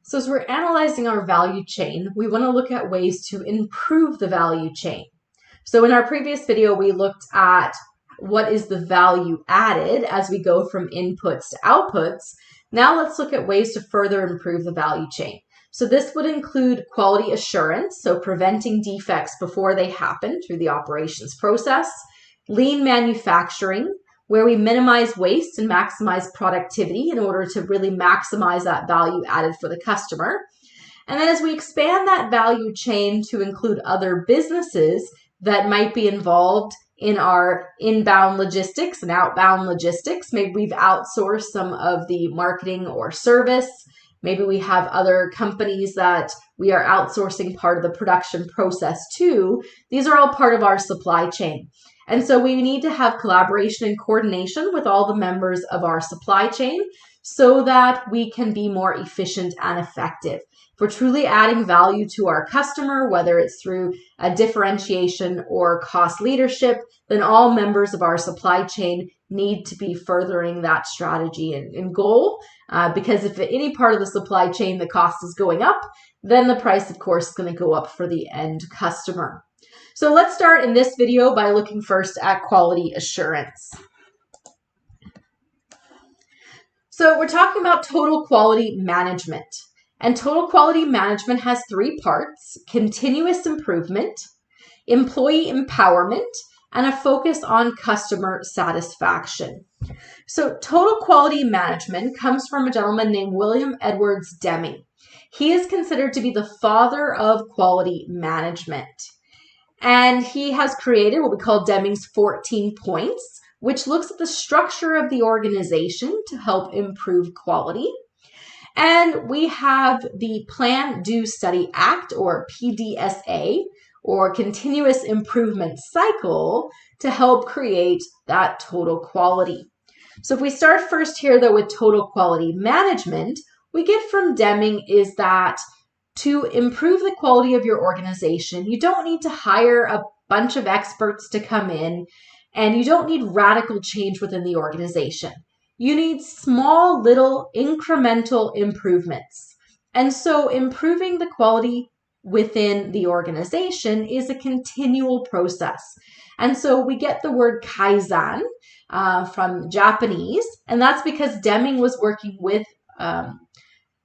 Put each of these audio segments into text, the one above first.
So as we're analyzing our value chain, we want to look at ways to improve the value chain. So in our previous video, we looked at what is the value added as we go from inputs to outputs. Now let's look at ways to further improve the value chain. So this would include quality assurance, so preventing defects before they happen through the operations process, lean manufacturing, where we minimize waste and maximize productivity in order to really maximize that value added for the customer. And then as we expand that value chain to include other businesses that might be involved in our inbound logistics and outbound logistics, maybe we've outsourced some of the marketing or service. Maybe we have other companies that we are outsourcing part of the production process to. These are all part of our supply chain. And so we need to have collaboration and coordination with all the members of our supply chain so that we can be more efficient and effective. If we're truly adding value to our customer, whether it's through a differentiation or cost leadership, then all members of our supply chain need to be furthering that strategy and goal. Because if at any part of the supply chain the cost is going up, then the price, of course, is going to go up for the end customer. So let's start in this video by looking first at quality assurance. So we're talking about total quality management. And total quality management has three parts: continuous improvement, employee empowerment, and a focus on customer satisfaction. So total quality management comes from a gentleman named William Edwards Deming. He is considered to be the father of quality management. And he has created what we call Deming's 14 points, which looks at the structure of the organization to help improve quality. And we have the Plan, Do, Study, Act, or PDSA, or Continuous Improvement Cycle, to help create that total quality. So if we start first here, though, with total quality management, we get from Deming is that to improve the quality of your organization, you don't need to hire a bunch of experts to come in, and you don't need radical change within the organization. You need small, little incremental improvements. And so improving the quality within the organization is a continual process. And so we get the word Kaizen from Japanese, and that's because Deming was working with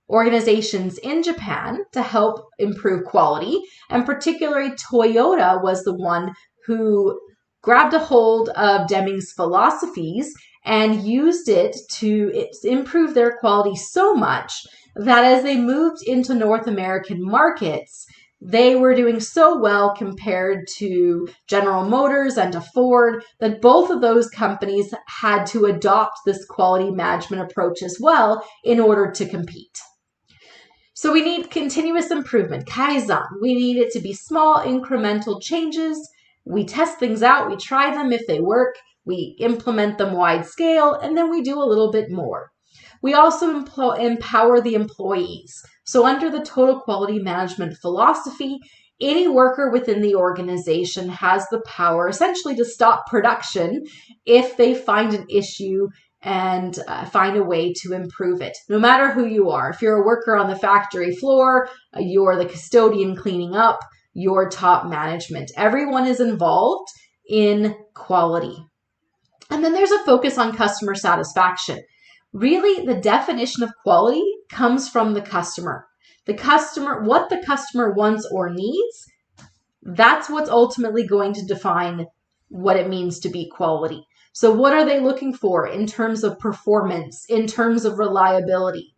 organizations in Japan to help improve quality, and particularly Toyota was the one who grabbed a hold of Deming's philosophies and used it to improve their quality so much that as they moved into North American markets, they were doing so well compared to General Motors and to Ford that both of those companies had to adopt this quality management approach as well in order to compete. So we need continuous improvement, Kaizen. We need it to be small incremental changes. We test things out, we try them. If they work, we implement them wide scale, and then we do a little bit more. We also empower the employees. So under the total quality management philosophy, any worker within the organization has the power essentially to stop production if they find an issue and find a way to improve it, no matter who you are. If you're a worker on the factory floor, you're the custodian cleaning up, your top management. Everyone is involved in quality. And then there's a focus on customer satisfaction. Really, the definition of quality comes from the customer. The customer, what the customer wants or needs, that's what's ultimately going to define what it means to be quality. So what are they looking for in terms of performance, in terms of reliability?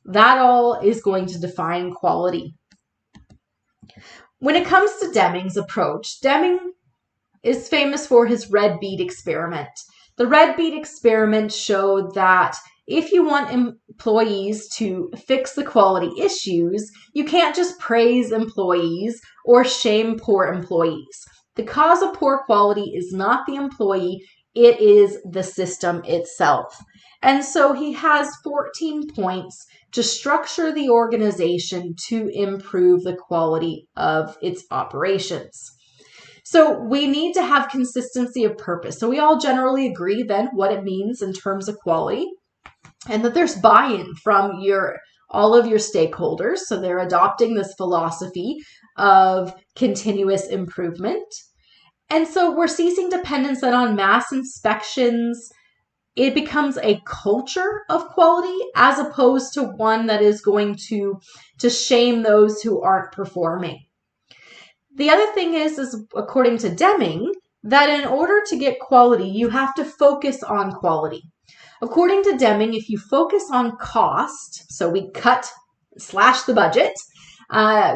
That all is going to define quality. When it comes to Deming's approach, Deming is famous for his red bead experiment. The red bead experiment showed that if you want employees to fix the quality issues, you can't just praise employees or shame poor employees. The cause of poor quality is not the employee, it is the system itself. And so he has 14 points to structure the organization to improve the quality of its operations. So we need to have consistency of purpose. So we all generally agree then what it means in terms of quality, and that there's buy-in from all of your stakeholders. So they're adopting this philosophy of continuous improvement. And so we're ceasing dependence then on mass inspections. It becomes a culture of quality as opposed to one that is going to shame those who aren't performing. The other thing is according to Deming, that in order to get quality, you have to focus on quality. According to Deming, if you focus on cost, so we slash the budget,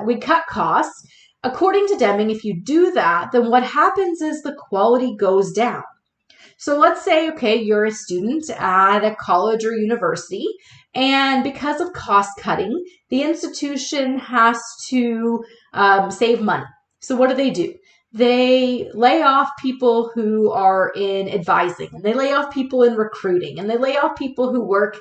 we cut costs. According to Deming, if you do that, then what happens is the quality goes down. So let's say, okay, you're a student at a college or university, and because of cost cutting, the institution has to save money. So what do? They lay off people who are in advising, and they lay off people in recruiting, and they lay off people who work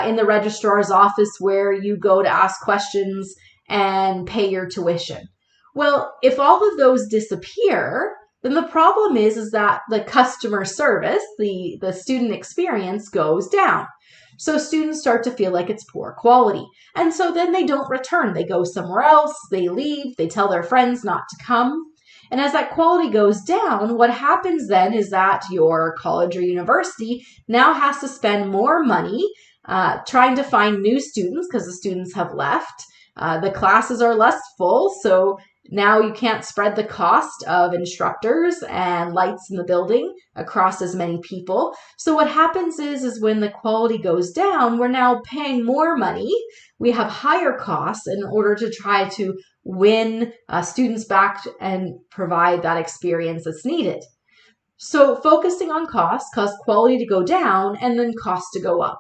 in the registrar's office where you go to ask questions and pay your tuition. Well, if all of those disappear, then the problem is that the customer service, the student experience goes down. So students start to feel like it's poor quality. And so then they don't return. They go somewhere else, they leave, they tell their friends not to come. And as that quality goes down, what happens then is that your college or university now has to spend more money trying to find new students because the students have left. The classes are less full, so now you can't spread the cost of instructors and lights in the building across as many people. So what happens is when the quality goes down, we're now paying more money. We have higher costs in order to try to win students back and provide that experience that's needed. So focusing on costs caused quality to go down and then costs to go up.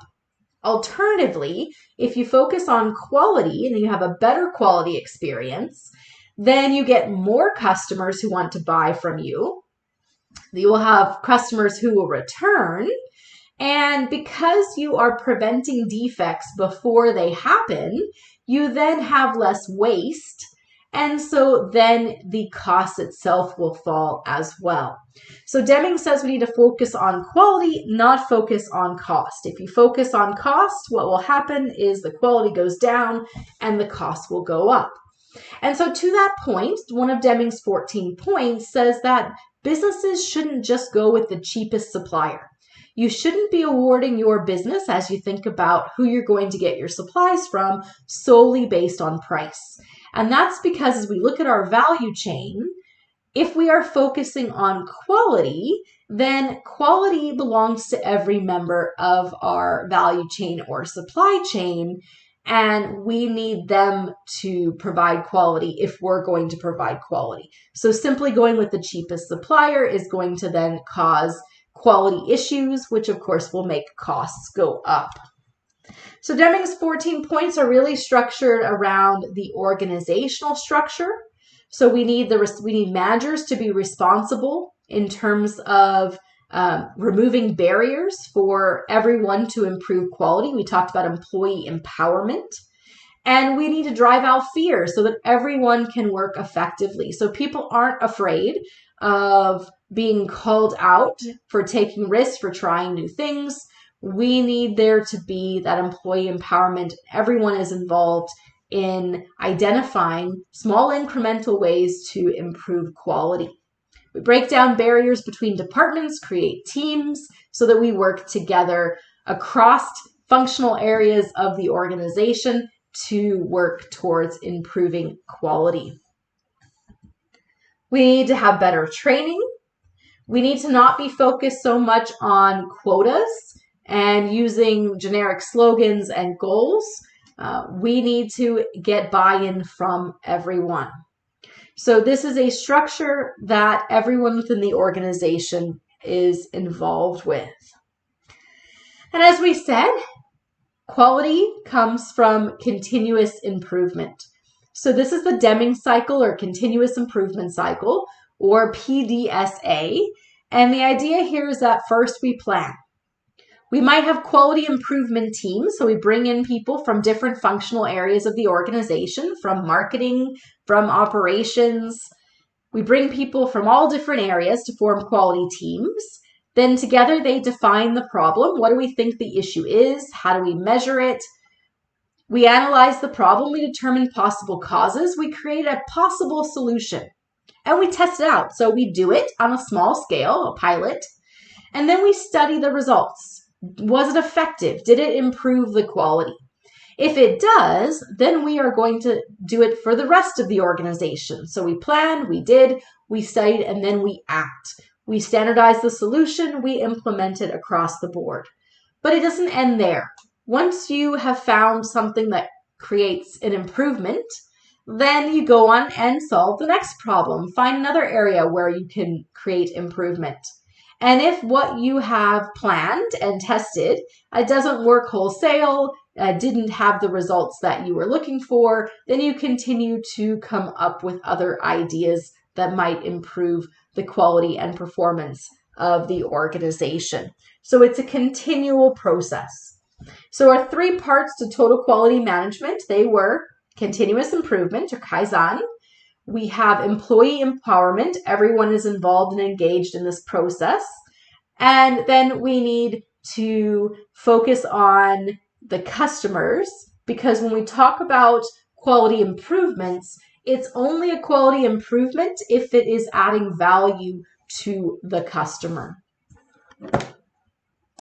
Alternatively, if you focus on quality and you have a better quality experience, then you get more customers who want to buy from you. You will have customers who will return. And because you are preventing defects before they happen, you then have less waste. And so then the cost itself will fall as well. So Deming says we need to focus on quality, not focus on cost. If you focus on cost, what will happen is the quality goes down and the cost will go up. And so to that point, one of Deming's 14 points says that businesses shouldn't just go with the cheapest supplier. You shouldn't be awarding your business as you think about who you're going to get your supplies from solely based on price. And that's because as we look at our value chain, if we are focusing on quality, then quality belongs to every member of our value chain or supply chain. And we need them to provide quality if we're going to provide quality. So simply going with the cheapest supplier is going to then cause quality issues, which of course will make costs go up. So Deming's 14 points are really structured around the organizational structure. So we need managers to be responsible in terms of removing barriers for everyone to improve quality. We talked about employee empowerment. And we need to drive out fear so that everyone can work effectively. So people aren't afraid of being called out for taking risks, for trying new things. We need there to be that employee empowerment. Everyone is involved in identifying small incremental ways to improve quality. We break down barriers between departments, create teams so that we work together across functional areas of the organization to work towards improving quality. We need to have better training. We need to not be focused so much on quotas and using generic slogans and goals. We need to get buy-in from everyone. So this is a structure that everyone within the organization is involved with. And as we said, quality comes from continuous improvement. So this is the Deming Cycle or Continuous Improvement Cycle or PDSA. And the idea here is that first we plan. We might have quality improvement teams, so we bring in people from different functional areas of the organization, from marketing, from operations. We bring people from all different areas to form quality teams. Then together they define the problem. What do we think the issue is? How do we measure it? We analyze the problem, we determine possible causes, we create a possible solution, and we test it out. So we do it on a small scale, a pilot, and then we study the results. Was it effective? Did it improve the quality? If it does, then we are going to do it for the rest of the organization. So we planned, we did, we studied, and then we act. We standardize the solution, we implement it across the board. But it doesn't end there. Once you have found something that creates an improvement, then you go on and solve the next problem. Find another area where you can create improvement. And if what you have planned and tested doesn't work wholesale, didn't have the results that you were looking for, then you continue to come up with other ideas that might improve the quality and performance of the organization. So it's a continual process. So our 3 parts to total quality management, they were continuous improvement, or Kaizen. We have employee empowerment. Everyone is involved and engaged in this process. And then we need to focus on the customers, because when we talk about quality improvements, it's only a quality improvement if it is adding value to the customer.